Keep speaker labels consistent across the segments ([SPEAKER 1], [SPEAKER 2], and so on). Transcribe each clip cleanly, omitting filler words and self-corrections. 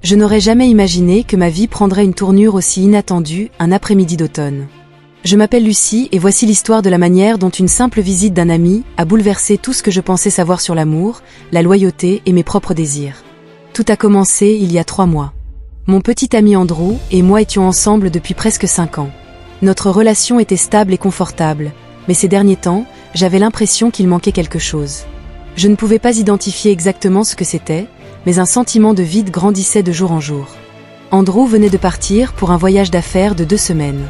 [SPEAKER 1] Je n'aurais jamais imaginé que ma vie prendrait une tournure aussi inattendue un après-midi d'automne. Je m'appelle Lucie et voici l'histoire de la manière dont une simple visite d'un ami a bouleversé tout ce que je pensais savoir sur l'amour, la loyauté et mes propres désirs. Tout a commencé il y a 3 mois. Mon petit ami Andrew et moi étions ensemble depuis presque 5 ans. Notre relation était stable et confortable, mais ces derniers temps, j'avais l'impression qu'il manquait quelque chose. Je ne pouvais pas identifier exactement ce que c'était, mais un sentiment de vide grandissait de jour en jour. Andrew venait de partir pour un voyage d'affaires de 2 semaines.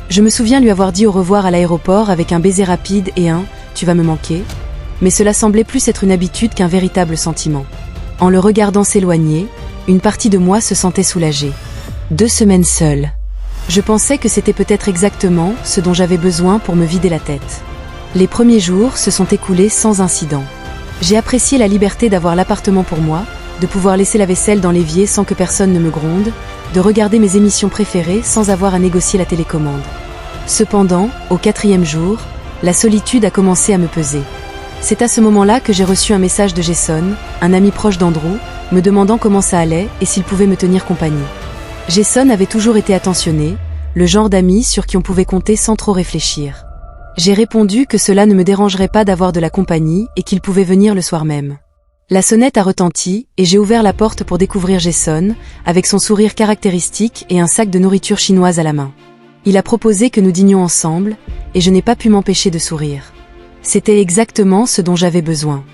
[SPEAKER 1] Je me souviens lui avoir dit au revoir à l'aéroport avec un baiser rapide et un « tu vas me manquer », mais cela semblait plus être une habitude qu'un véritable sentiment. En le regardant s'éloigner, une partie de moi se sentait soulagée. 2 semaines seules. Je pensais que c'était peut-être exactement ce dont j'avais besoin pour me vider la tête. Les premiers jours se sont écoulés sans incident. J'ai apprécié la liberté d'avoir l'appartement pour moi, de pouvoir laisser la vaisselle dans l'évier sans que personne ne me gronde, de regarder mes émissions préférées sans avoir à négocier la télécommande. Cependant, au 4e jour, la solitude a commencé à me peser. C'est à ce moment-là que j'ai reçu un message de Jason, un ami proche d'Andrew, me demandant comment ça allait et s'il pouvait me tenir compagnie. Jason avait toujours été attentionné, le genre d'ami sur qui on pouvait compter sans trop réfléchir. J'ai répondu que cela ne me dérangerait pas d'avoir de la compagnie et qu'il pouvait venir le soir même. La sonnette a retenti et j'ai ouvert la porte pour découvrir Jason, avec son sourire caractéristique et un sac de nourriture chinoise à la main. Il a proposé que nous dînions ensemble, et je n'ai pas pu m'empêcher de sourire. C'était exactement ce dont j'avais besoin.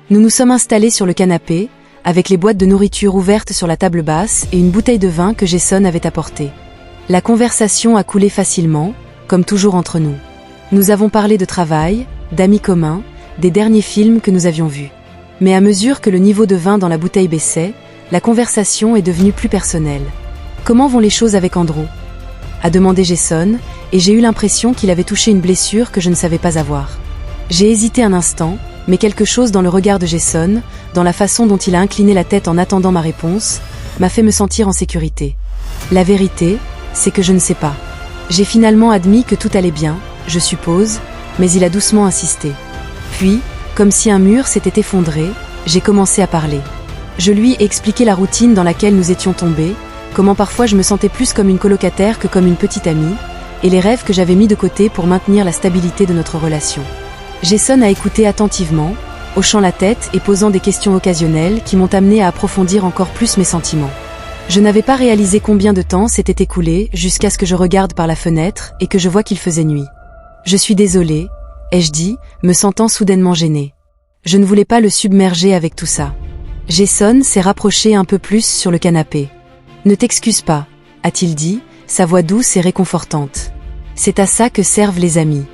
[SPEAKER 1] Nous nous sommes installés sur le canapé, avec les boîtes de nourriture ouvertes sur la table basse et une bouteille de vin que Jason avait apportée. La conversation a coulé facilement, comme toujours entre nous. Nous avons parlé de travail, d'amis communs, des derniers films que nous avions vus. Mais à mesure que le niveau de vin dans la bouteille baissait, la conversation est devenue plus personnelle. « Comment vont les choses avec Andrew ?» a demandé Jason, et j'ai eu l'impression qu'il avait touché une blessure que je ne savais pas avoir. J'ai hésité un instant, mais quelque chose dans le regard de Jason, dans la façon dont il a incliné la tête en attendant ma réponse, m'a fait me sentir en sécurité. La vérité, c'est que je ne sais pas. J'ai finalement admis que tout allait bien, je suppose, mais il a doucement insisté. Puis, comme si un mur s'était effondré, j'ai commencé à parler. Je lui ai expliqué la routine dans laquelle nous étions tombés, comment parfois je me sentais plus comme une colocataire que comme une petite amie, et les rêves que j'avais mis de côté pour maintenir la stabilité de notre relation. Jason a écouté attentivement, hochant la tête et posant des questions occasionnelles qui m'ont amené à approfondir encore plus mes sentiments. Je n'avais pas réalisé combien de temps s'était écoulé jusqu'à ce que je regarde par la fenêtre et que je vois qu'il faisait nuit. « Je suis désolée », ai-je dit, me sentant soudainement gênée. Je ne voulais pas le submerger avec tout ça. Jason s'est rapproché un peu plus sur le canapé. « Ne t'excuse pas », a-t-il dit, sa voix douce et réconfortante. « C'est à ça que servent les amis. »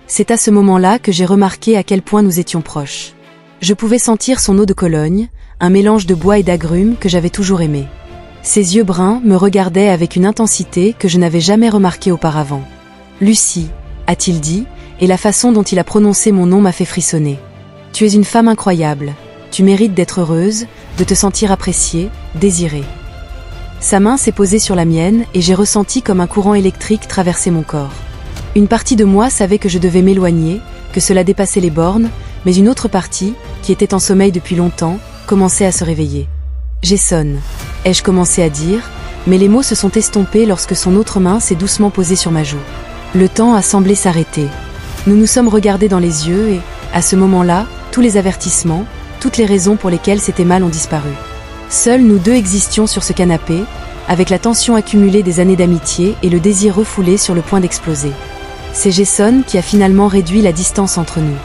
[SPEAKER 1] C'est à ce moment-là que j'ai remarqué à quel point nous étions proches. Je pouvais sentir son eau de Cologne, un mélange de bois et d'agrumes que j'avais toujours aimé. Ses yeux bruns me regardaient avec une intensité que je n'avais jamais remarquée auparavant. « Lucie », a-t-il dit, et la façon dont il a prononcé mon nom m'a fait frissonner. « Tu es une femme incroyable. Tu mérites d'être heureuse, de te sentir appréciée, désirée. » Sa main s'est posée sur la mienne et j'ai ressenti comme un courant électrique traverser mon corps. Une partie de moi savait que je devais m'éloigner, que cela dépassait les bornes, mais une autre partie, qui était en sommeil depuis longtemps, commençait à se réveiller. « Jason », ai-je commencé à dire, mais les mots se sont estompés lorsque son autre main s'est doucement posée sur ma joue. Le temps a semblé s'arrêter. Nous nous sommes regardés dans les yeux et, à ce moment-là, tous les avertissements, toutes les raisons pour lesquelles c'était mal ont disparu. Seuls nous deux existions sur ce canapé, avec la tension accumulée des années d'amitié et le désir refoulé sur le point d'exploser. C'est Jason qui a finalement réduit la distance entre nous.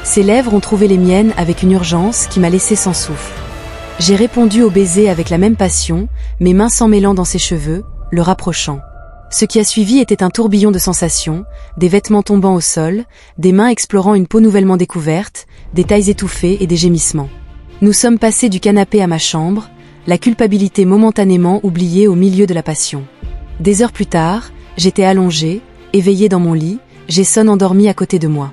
[SPEAKER 1] Ses lèvres ont trouvé les miennes avec une urgence qui m'a laissé sans souffle. J'ai répondu au baiser avec la même passion, mes mains s'en mêlant dans ses cheveux, le rapprochant. Ce qui a suivi était un tourbillon de sensations, des vêtements tombant au sol, des mains explorant une peau nouvellement découverte, des tailles étouffées et des gémissements. Nous sommes passés du canapé à ma chambre, la culpabilité momentanément oubliée au milieu de la passion. Des heures plus tard, j'étais allongée, éveillée dans mon lit, Jason endormi à côté de moi.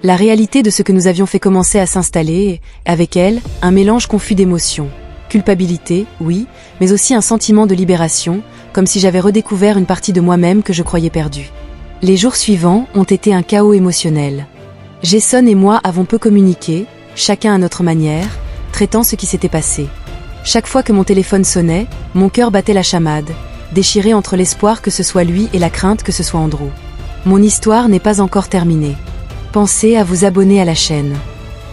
[SPEAKER 1] La réalité de ce que nous avions fait commencer à s'installer et, avec elle, un mélange confus d'émotions. Culpabilité, oui, mais aussi un sentiment de libération, comme si j'avais redécouvert une partie de moi-même que je croyais perdue. Les jours suivants ont été un chaos émotionnel. Jason et moi avons peu communiqué, chacun à notre manière, traitant ce qui s'était passé. Chaque fois que mon téléphone sonnait, mon cœur battait la chamade, déchiré entre l'espoir que ce soit lui et la crainte que ce soit Andrew. Mon histoire n'est pas encore terminée. Pensez à vous abonner à la chaîne.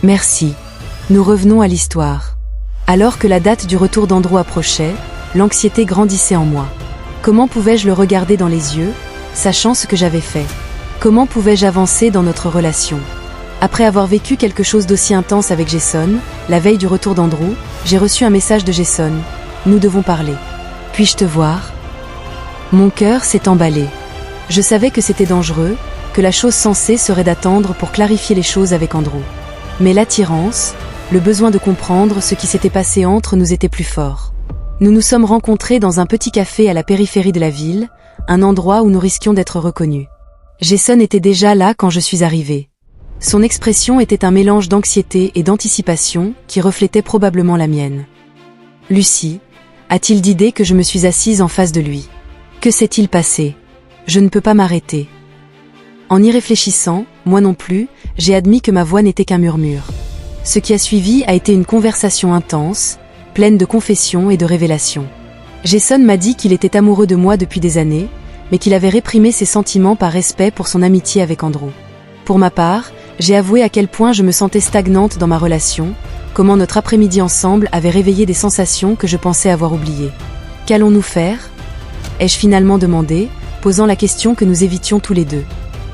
[SPEAKER 1] Merci. Nous revenons à l'histoire. Alors que la date du retour d'Andrew approchait, l'anxiété grandissait en moi. Comment pouvais-je le regarder dans les yeux, sachant ce que j'avais fait? Comment pouvais-je avancer dans notre relation? Après avoir vécu quelque chose d'aussi intense avec Jason, la veille du retour d'Andrew, j'ai reçu un message de Jason. Nous devons parler. Puis-je te voir? Mon cœur s'est emballé. Je savais que c'était dangereux, que la chose sensée serait d'attendre pour clarifier les choses avec Andrew. Mais l'attirance, le besoin de comprendre ce qui s'était passé entre nous était plus fort. Nous nous sommes rencontrés dans un petit café à la périphérie de la ville, un endroit où nous risquions d'être reconnus. Jason était déjà là quand je suis arrivée. Son expression était un mélange d'anxiété et d'anticipation qui reflétait probablement la mienne. Lucie, a-t-il d'idée que je me suis assise en face de lui? Que s'est-il passé? Je ne peux pas m'arrêter. En y réfléchissant, moi non plus, j'ai admis que ma voix n'était qu'un murmure. Ce qui a suivi a été une conversation intense, pleine de confessions et de révélations. Jason m'a dit qu'il était amoureux de moi depuis des années, mais qu'il avait réprimé ses sentiments par respect pour son amitié avec Andrew. Pour ma part, j'ai avoué à quel point je me sentais stagnante dans ma relation, comment notre après-midi ensemble avait réveillé des sensations que je pensais avoir oubliées. Qu'allons-nous faire? Ai-je finalement demandé, posant la question que nous évitions tous les deux.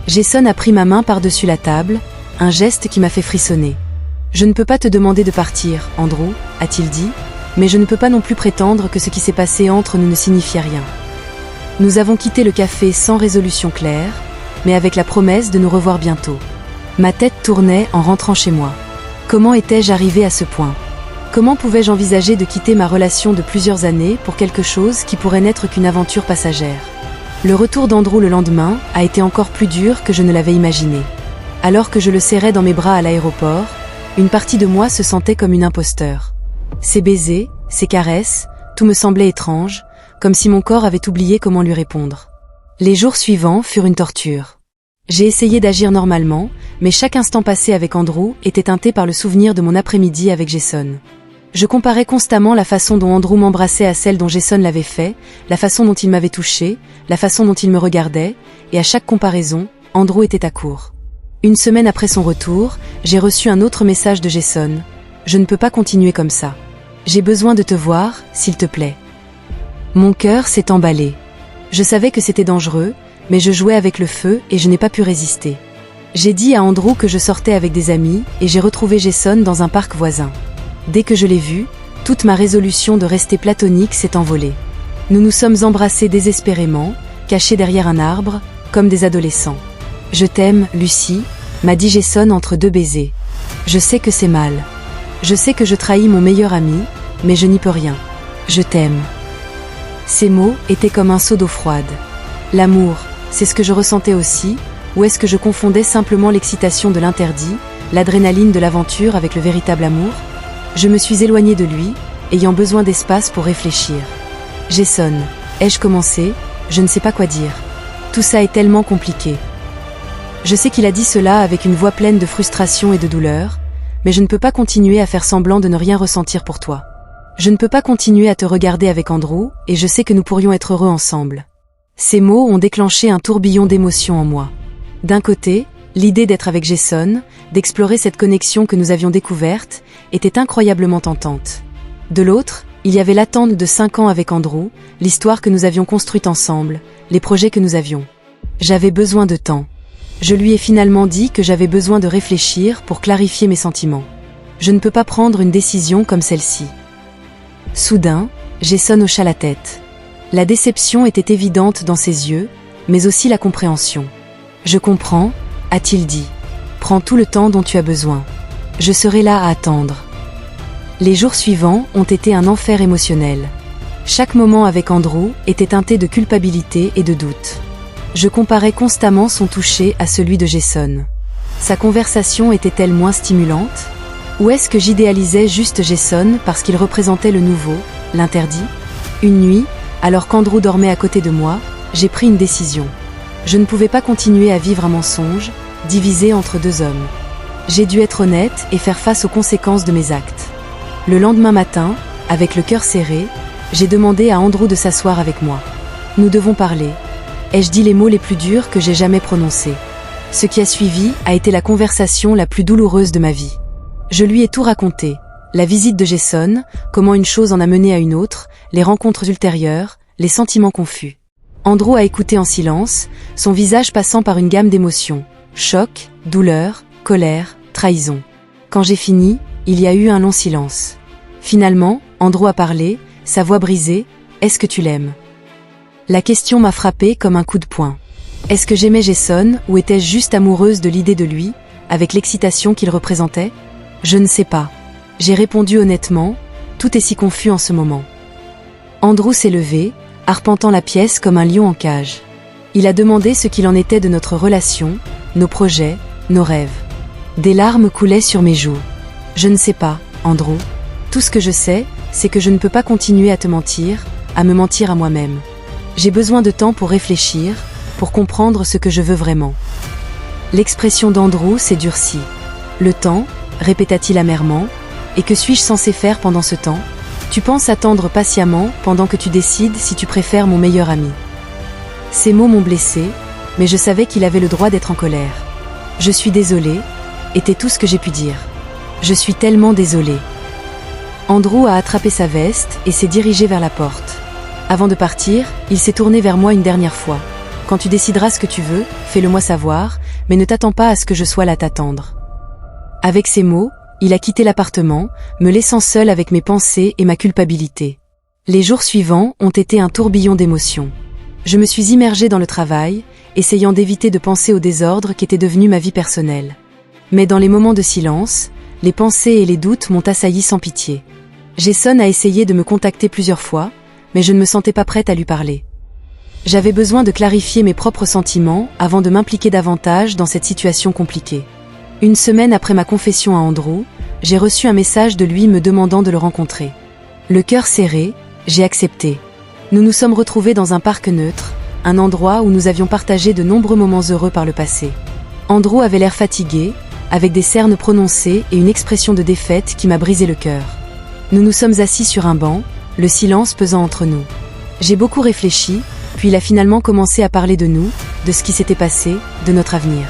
[SPEAKER 1] Jason a pris ma main par-dessus la table, un geste qui m'a fait frissonner. Je ne peux pas te demander de partir, Andrew, a-t-il dit, mais je ne peux pas non plus prétendre que ce qui s'est passé entre nous ne signifiait rien. Nous avons quitté le café sans résolution claire, mais avec la promesse de nous revoir bientôt. Ma tête tournait en rentrant chez moi. Comment étais-je arrivée à ce point? Comment pouvais-je envisager de quitter ma relation de plusieurs années pour quelque chose qui pourrait n'être qu'une aventure passagère? Le retour d'Andrew le lendemain a été encore plus dur que je ne l'avais imaginé. Alors que je le serrais dans mes bras à l'aéroport, une partie de moi se sentait comme une imposteur. Ses baisers, ses caresses, tout me semblait étrange, comme si mon corps avait oublié comment lui répondre. Les jours suivants furent une torture. J'ai essayé d'agir normalement, mais chaque instant passé avec Andrew était teinté par le souvenir de mon après-midi avec Jason. Je comparais constamment la façon dont Andrew m'embrassait à celle dont Jason l'avait fait, la façon dont il m'avait touché, la façon dont il me regardait, et à chaque comparaison, Andrew était à court. Une semaine après son retour, j'ai reçu un autre message de Jason. Je ne peux pas continuer comme ça. J'ai besoin de te voir, s'il te plaît. Mon cœur s'est emballé. Je savais que c'était dangereux, mais je jouais avec le feu et je n'ai pas pu résister. J'ai dit à Andrew que je sortais avec des amis et j'ai retrouvé Jason dans un parc voisin. Dès que je l'ai vu, toute ma résolution de rester platonique s'est envolée. Nous nous sommes embrassés désespérément, cachés derrière un arbre, comme des adolescents. « Je t'aime, Lucie », m'a dit Jason entre deux baisers. Je sais que c'est mal. Je sais que je trahis mon meilleur ami, mais je n'y peux rien. Je t'aime. Ces mots étaient comme un seau d'eau froide. L'amour, c'est ce que je ressentais aussi, ou est-ce que je confondais simplement l'excitation de l'interdit, l'adrénaline de l'aventure avec le véritable amour? Je me suis éloignée de lui, ayant besoin d'espace pour réfléchir. Jason, ai-je commencé? Je ne sais pas quoi dire. Tout ça est tellement compliqué. Je sais qu'il a dit cela avec une voix pleine de frustration et de douleur, mais je ne peux pas continuer à faire semblant de ne rien ressentir pour toi. Je ne peux pas continuer à te regarder avec Andrew, et je sais que nous pourrions être heureux ensemble. Ces mots ont déclenché un tourbillon d'émotions en moi. D'un côté, l'idée d'être avec Jason, d'explorer cette connexion que nous avions découverte, était incroyablement tentante. De l'autre, il y avait l'attente de 5 ans avec Andrew, l'histoire que nous avions construite ensemble, les projets que nous avions. J'avais besoin de temps. Je lui ai finalement dit que j'avais besoin de réfléchir pour clarifier mes sentiments. Je ne peux pas prendre une décision comme celle-ci. Soudain, Jason hocha la tête. La déception était évidente dans ses yeux, mais aussi la compréhension. « Je comprends », a-t-il dit. « Prends tout le temps dont tu as besoin. Je serai là à attendre. » Les jours suivants ont été un enfer émotionnel. Chaque moment avec Andrew était teinté de culpabilité et de doute. Je comparais constamment son toucher à celui de Jason. Sa conversation était-elle moins stimulante? Ou est-ce que j'idéalisais juste Jason parce qu'il représentait le nouveau, l'interdit? Une nuit, alors qu'Andrew dormait à côté de moi, j'ai pris une décision. Je ne pouvais pas continuer à vivre un mensonge, divisé entre deux hommes. J'ai dû être honnête et faire face aux conséquences de mes actes. Le lendemain matin, Avec le cœur serré, j'ai demandé à Andrew de s'asseoir avec moi. Nous devons parler. Ai-je dit les mots les plus durs que j'ai jamais prononcés? Ce qui a suivi a été la conversation la plus douloureuse de ma vie. Je lui ai tout raconté. La visite de Jason, comment une chose en a mené à une autre, les rencontres ultérieures, les sentiments confus. Andrew a écouté en silence, son visage passant par une gamme d'émotions. Choc, douleur, colère, trahison. Quand j'ai fini, il y a eu un long silence. Finalement, Andrew a parlé, sa voix brisée. Est-ce que tu l'aimes? La question m'a frappée comme un coup de poing. Est-ce que j'aimais Jason ou étais-je juste amoureuse de l'idée de lui, avec l'excitation qu'il représentait? Je ne sais pas. J'ai répondu honnêtement, tout est si confus en ce moment. Andrew s'est levé, arpentant la pièce comme un lion en cage. Il a demandé ce qu'il en était de notre relation, nos projets, nos rêves. Des larmes coulaient sur mes joues. Je ne sais pas, Andrew. Tout ce que je sais, c'est que je ne peux pas continuer à te mentir, à me mentir à moi-même. J'ai besoin de temps pour réfléchir, pour comprendre ce que je veux vraiment. L'expression d'Andrew s'est durcie. Le temps, répéta-t-il amèrement, et que suis-je censé faire pendant ce temps? Tu penses attendre patiemment pendant que tu décides si tu préfères mon meilleur ami. Ces mots m'ont blessé, mais je savais qu'il avait le droit d'être en colère. Je suis désolée, était tout ce que j'ai pu dire. Je suis tellement désolée. Andrew a attrapé sa veste et s'est dirigé vers la porte. Avant de partir, il s'est tourné vers moi une dernière fois. Quand tu décideras ce que tu veux, fais-le-moi savoir, mais ne t'attends pas à ce que je sois là t'attendre. Avec ces mots, il a quitté l'appartement, me laissant seule avec mes pensées et ma culpabilité. Les jours suivants ont été un tourbillon d'émotions. Je me suis immergée dans le travail, essayant d'éviter de penser au désordre qui était devenu ma vie personnelle. Mais dans les moments de silence, les pensées et les doutes m'ont assailli sans pitié. Jason a essayé de me contacter plusieurs fois, mais je ne me sentais pas prête à lui parler. J'avais besoin de clarifier mes propres sentiments avant de m'impliquer davantage dans cette situation compliquée. Une semaine après ma confession à Andrew, j'ai reçu un message de lui me demandant de le rencontrer. Le cœur serré, j'ai accepté. Nous nous sommes retrouvés dans un parc neutre, un endroit où nous avions partagé de nombreux moments heureux par le passé. Andrew avait l'air fatigué, avec des cernes prononcées et une expression de défaite qui m'a brisé le cœur. Nous nous sommes assis sur un banc, le silence pesant entre nous. J'ai beaucoup réfléchi, puis il a finalement commencé à parler de nous, de ce qui s'était passé, de notre avenir.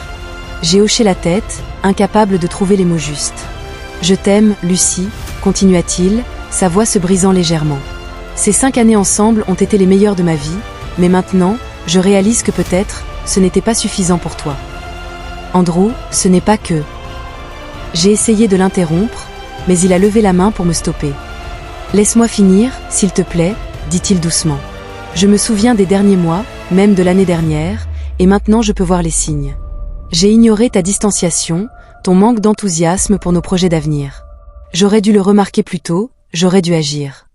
[SPEAKER 1] J'ai hoché la tête, incapable de trouver les mots justes. « Je t'aime, Lucie », continua-t-il, sa voix se brisant légèrement. Ces 5 années ensemble ont été les meilleures de ma vie, mais maintenant, je réalise que peut-être, ce n'était pas suffisant pour toi. Andrew, ce n'est pas que... J'ai essayé de l'interrompre, mais il a levé la main pour me stopper. « Laisse-moi finir, s'il te plaît », dit-il doucement. Je me souviens des derniers mois, même de l'année dernière, et maintenant je peux voir les signes. J'ai ignoré ta distanciation, ton manque d'enthousiasme pour nos projets d'avenir. J'aurais dû le remarquer plus tôt, j'aurais dû agir.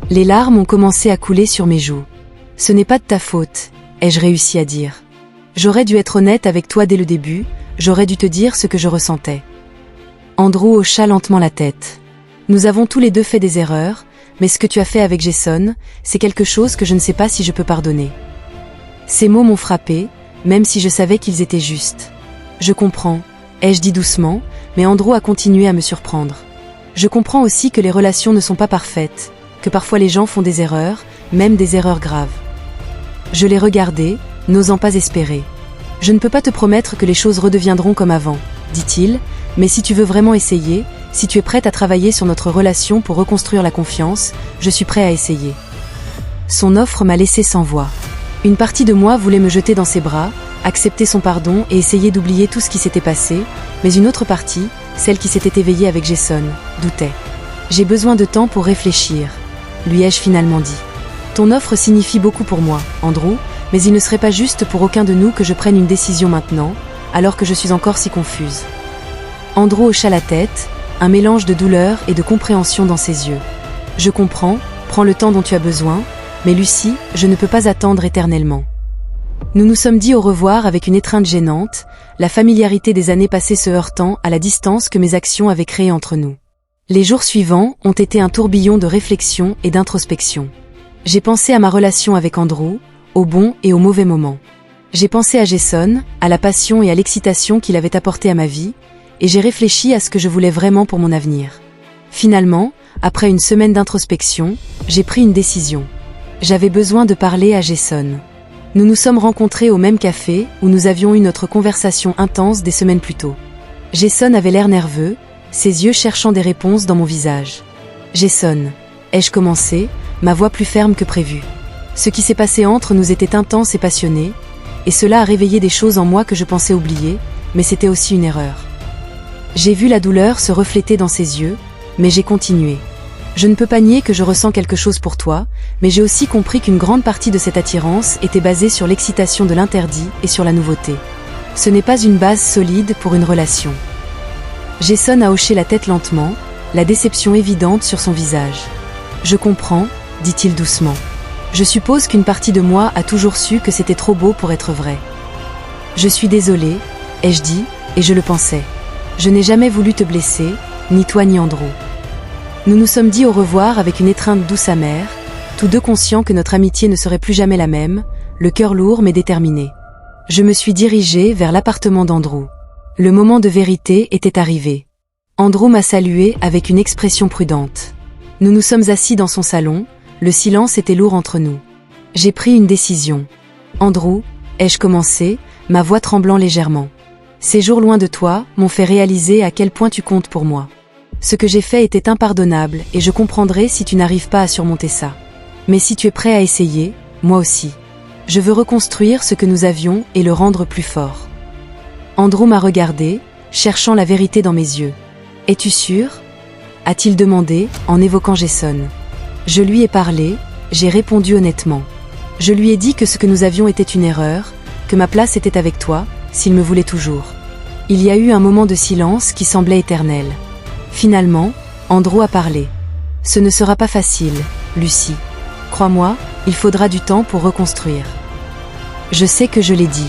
[SPEAKER 1] Les larmes ont commencé à couler sur mes joues. Ce n'est pas de ta faute, ai-je réussi à dire. J'aurais dû être honnête avec toi dès le début, j'aurais dû te dire ce que je ressentais. Andrew hocha lentement la tête. Nous avons tous les deux fait des erreurs, mais ce que tu as fait avec Jason, c'est quelque chose que je ne sais pas si je peux pardonner. Ces mots m'ont frappé, même si je savais qu'ils étaient justes. Je comprends, ai-je dit doucement, mais Andrew a continué à me surprendre. Je comprends aussi que les relations ne sont pas parfaites, que parfois les gens font des erreurs, même des erreurs graves. Je l'ai regardé, n'osant pas espérer. Je ne peux pas te promettre que les choses redeviendront comme avant, dit-il, mais si tu veux vraiment essayer, si tu es prête à travailler sur notre relation pour reconstruire la confiance, je suis prêt à essayer. Son offre m'a laissé sans voix. Une partie de moi voulait me jeter dans ses bras, accepter son pardon et essayer d'oublier tout ce qui s'était passé, mais une autre partie, celle qui s'était éveillée avec Jason, doutait. J'ai besoin de temps pour réfléchir, lui ai-je finalement dit. Ton offre signifie beaucoup pour moi, Andrew, mais il ne serait pas juste pour aucun de nous que je prenne une décision maintenant, alors que je suis encore si confuse. Andrew hocha la tête, un mélange de douleur et de compréhension dans ses yeux. Je comprends, prends le temps dont tu as besoin, mais Lucie, je ne peux pas attendre éternellement. Nous nous sommes dit au revoir avec une étreinte gênante, la familiarité des années passées se heurtant à la distance que mes actions avaient créée entre nous. Les jours suivants ont été un tourbillon de réflexion et d'introspection. J'ai pensé à ma relation avec Andrew, au bon et au mauvais moment. J'ai pensé à Jason, à la passion et à l'excitation qu'il avait apporté à ma vie, et j'ai réfléchi à ce que je voulais vraiment pour mon avenir. Finalement, après une semaine d'introspection, j'ai pris une décision. J'avais besoin de parler à Jason. Nous nous sommes rencontrés au même café où nous avions eu notre conversation intense des semaines plus tôt. Jason avait l'air nerveux, ses yeux cherchant des réponses dans mon visage. « Jason, ai-je commencé ?» ma voix plus ferme que prévu. Ce qui s'est passé entre nous était intense et passionné, et cela a réveillé des choses en moi que je pensais oublier, mais c'était aussi une erreur. J'ai vu la douleur se refléter dans ses yeux, mais j'ai continué. Je ne peux pas nier que je ressens quelque chose pour toi, mais j'ai aussi compris qu'une grande partie de cette attirance était basée sur l'excitation de l'interdit et sur la nouveauté. Ce n'est pas une base solide pour une relation. Jason a hoché la tête lentement, la déception évidente sur son visage. « Je comprends », dit-il doucement. « Je suppose qu'une partie de moi a toujours su que c'était trop beau pour être vrai. »« Je suis désolée », ai-je dit, et je le pensais. Je n'ai jamais voulu te blesser, ni toi ni Andrew. Nous nous sommes dit au revoir avec une étreinte douce amère, tous deux conscients que notre amitié ne serait plus jamais la même, le cœur lourd mais déterminé. Je me suis dirigée vers l'appartement d'Andrew. Le moment de vérité était arrivé. Andrew m'a salué avec une expression prudente. Nous nous sommes assis dans son salon, le silence était lourd entre nous. J'ai pris une décision. « Andrew, ai-je commencé ?» ma voix tremblant légèrement. « Ces jours loin de toi m'ont fait réaliser à quel point tu comptes pour moi. Ce que j'ai fait était impardonnable et je comprendrai si tu n'arrives pas à surmonter ça. Mais si tu es prêt à essayer, moi aussi. Je veux reconstruire ce que nous avions et le rendre plus fort. » Andrew m'a regardé, cherchant la vérité dans mes yeux. « Es-tu sûr ?» a-t-il demandé en évoquant Jason. Je lui ai parlé, j'ai répondu honnêtement. Je lui ai dit que ce que nous avions était une erreur, que ma place était avec toi, s'il me voulait toujours. Il y a eu un moment de silence qui semblait éternel. Finalement, Andrew a parlé. « Ce ne sera pas facile, Lucy. Crois-moi, il faudra du temps pour reconstruire. » Je sais que je l'ai dit.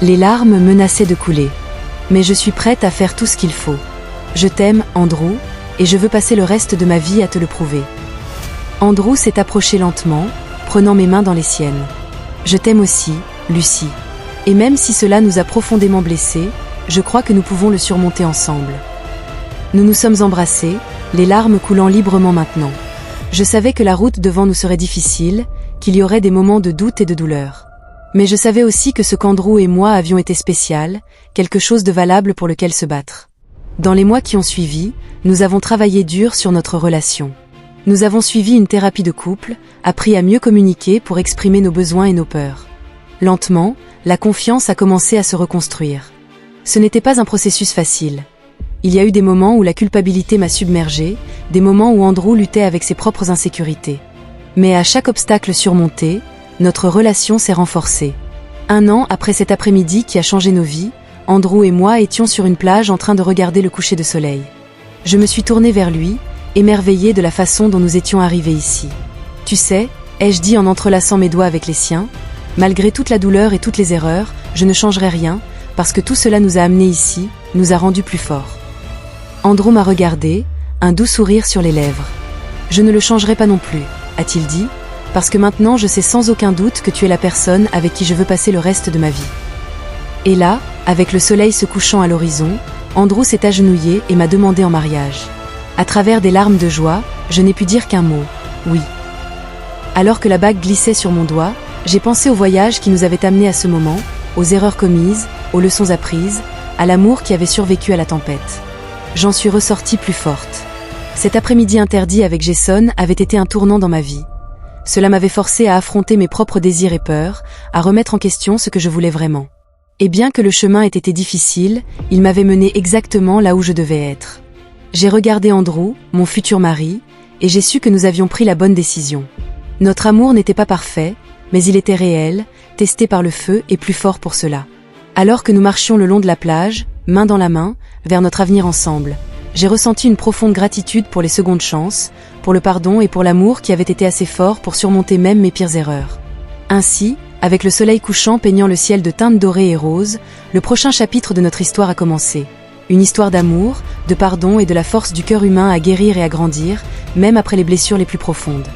[SPEAKER 1] Les larmes menaçaient de couler. Mais je suis prête à faire tout ce qu'il faut. Je t'aime, Andrew, et je veux passer le reste de ma vie à te le prouver. Andrew s'est approché lentement, prenant mes mains dans les siennes. Je t'aime aussi, Lucy. Et même si cela nous a profondément blessés, je crois que nous pouvons le surmonter ensemble. Nous nous sommes embrassés, les larmes coulant librement maintenant. Je savais que la route devant nous serait difficile, qu'il y aurait des moments de doute et de douleur. Mais je savais aussi que ce qu'Andrew et moi avions été spécial, quelque chose de valable pour lequel se battre. Dans les mois qui ont suivi, nous avons travaillé dur sur notre relation. Nous avons suivi une thérapie de couple, appris à mieux communiquer pour exprimer nos besoins et nos peurs. Lentement, la confiance a commencé à se reconstruire. Ce n'était pas un processus facile. Il y a eu des moments où la culpabilité m'a submergée, des moments où Andrew luttait avec ses propres insécurités. Mais à chaque obstacle surmonté, notre relation s'est renforcée. 1 an après cet après-midi qui a changé nos vies, Andrew et moi étions sur une plage en train de regarder le coucher de soleil. Je me suis tournée vers lui, émerveillée de la façon dont nous étions arrivés ici. « Tu sais » ai-je dit en entrelaçant mes doigts avec les siens, « malgré toute la douleur et toutes les erreurs, je ne changerai rien, parce que tout cela nous a amenés ici, nous a rendus plus forts. » Andrew m'a regardé, un doux sourire sur les lèvres. « Je ne le changerai pas non plus, » a-t-il dit, « parce que maintenant je sais sans aucun doute que tu es la personne avec qui je veux passer le reste de ma vie. » Et là, avec le soleil se couchant à l'horizon, Andrew s'est agenouillé et m'a demandé en mariage. À travers des larmes de joie, je n'ai pu dire qu'un mot, oui. Alors que la bague glissait sur mon doigt, j'ai pensé au voyage qui nous avait amenés à ce moment, aux erreurs commises, aux leçons apprises, à l'amour qui avait survécu à la tempête. J'en suis ressortie plus forte. Cet après-midi interdit avec Jason avait été un tournant dans ma vie. Cela m'avait forcé à affronter mes propres désirs et peurs, à remettre en question ce que je voulais vraiment. Et bien que le chemin ait été difficile, il m'avait mené exactement là où je devais être. J'ai regardé Andrew, mon futur mari, et j'ai su que nous avions pris la bonne décision. Notre amour n'était pas parfait, mais il était réel, testé par le feu et plus fort pour cela. Alors que nous marchions le long de la plage, main dans la main, vers notre avenir ensemble, j'ai ressenti une profonde gratitude pour les secondes chances, pour le pardon et pour l'amour qui avait été assez fort pour surmonter même mes pires erreurs. Ainsi, avec le soleil couchant peignant le ciel de teintes dorées et roses, le prochain chapitre de notre histoire a commencé. Une histoire d'amour, de pardon et de la force du cœur humain à guérir et à grandir, même après les blessures les plus profondes.